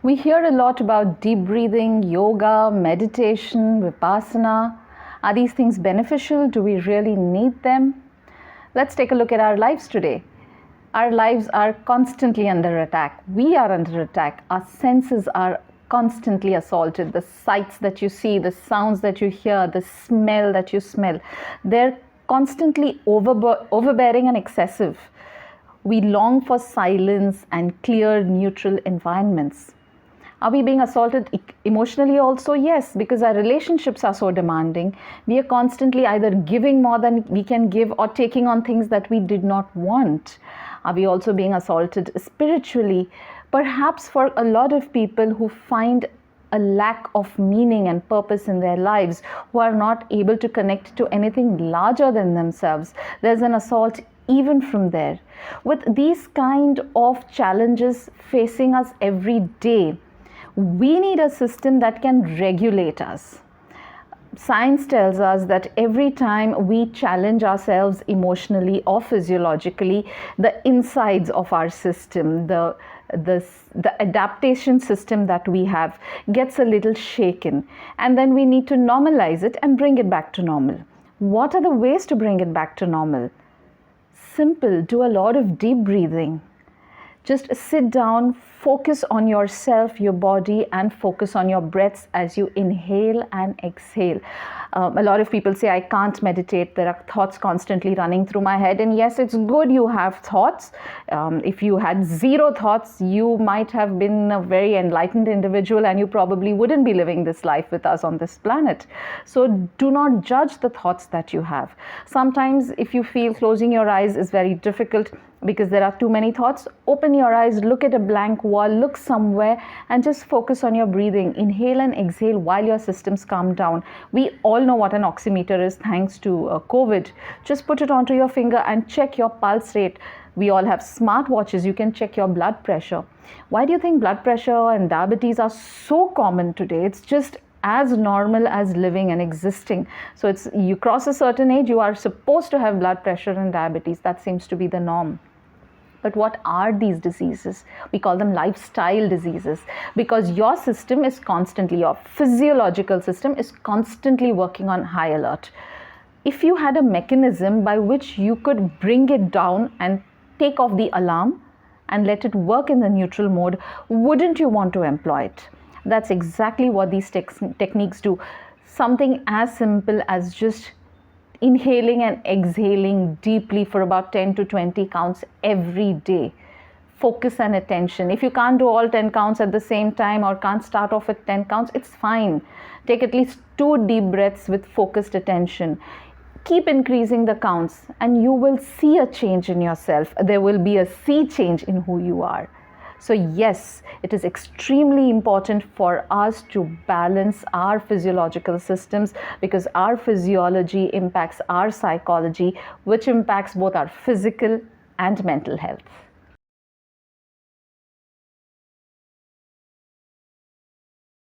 We hear a lot about deep breathing, yoga, meditation, vipassana. Are these things beneficial? Do we really need them? Let's take a look at our lives today. Our lives are constantly under attack. We are under attack. Our senses are constantly assaulted. The sights that you see, the sounds that you hear, the smell that you smell, they're constantly overbearing and excessive. We long for silence and clear, neutral environments. Are we being assaulted emotionally also? Yes, because our relationships are so demanding. We are constantly either giving more than we can give or taking on things that we did not want. Are we also being assaulted spiritually? Perhaps for a lot of people who find a lack of meaning and purpose in their lives, who are not able to connect to anything larger than themselves, there's an assault even from there. With these kind of challenges facing us every day, we need a system that can regulate us. Science tells us that every time we challenge ourselves emotionally or physiologically, the insides of our system, the adaptation system that we have gets a little shaken, and then we need to normalize it and bring it back to normal. What are the ways to bring it back to normal? Simple. Do a lot of deep breathing. Just sit down, focus on yourself, your body, and focus on your breaths as you inhale and exhale. A lot of people say, I can't meditate. There are thoughts constantly running through my head. And yes, it's good you have thoughts. If you had zero thoughts, you might have been a very enlightened individual and you probably wouldn't be living this life with us on this planet. So do not judge the thoughts that you have. Sometimes if you feel closing your eyes is very difficult, because there are too many thoughts, open your eyes, look at a blank wall, look somewhere and just focus on your breathing. Inhale and exhale while your systems calm down. We all know what an oximeter is thanks to COVID. Just put it onto your finger and check your pulse rate. We all have smartwatches. You can check your blood pressure. Why do you think blood pressure and diabetes are so common today? It's just as normal as living and existing. So it's, you cross a certain age, you are supposed to have blood pressure and diabetes. That seems to be the norm. But what are these diseases? We call them lifestyle diseases, because your system is constantly, your physiological system is constantly working on high alert. If you had a mechanism by which you could bring it down and take off the alarm and let it work in the neutral mode, wouldn't you want to employ it? That's exactly what these techniques do. Something as simple as just inhaling and exhaling deeply for about 10 to 20 counts every day. Focus and attention. If you can't do all 10 counts at the same time or can't start off with 10 counts, it's fine. Take at least 2 deep breaths with focused attention. Keep increasing the counts and you will see a change in yourself. There will be a sea change in who you are. So yes, it is extremely important for us to balance our physiological systems, because our physiology impacts our psychology, which impacts both our physical and mental health.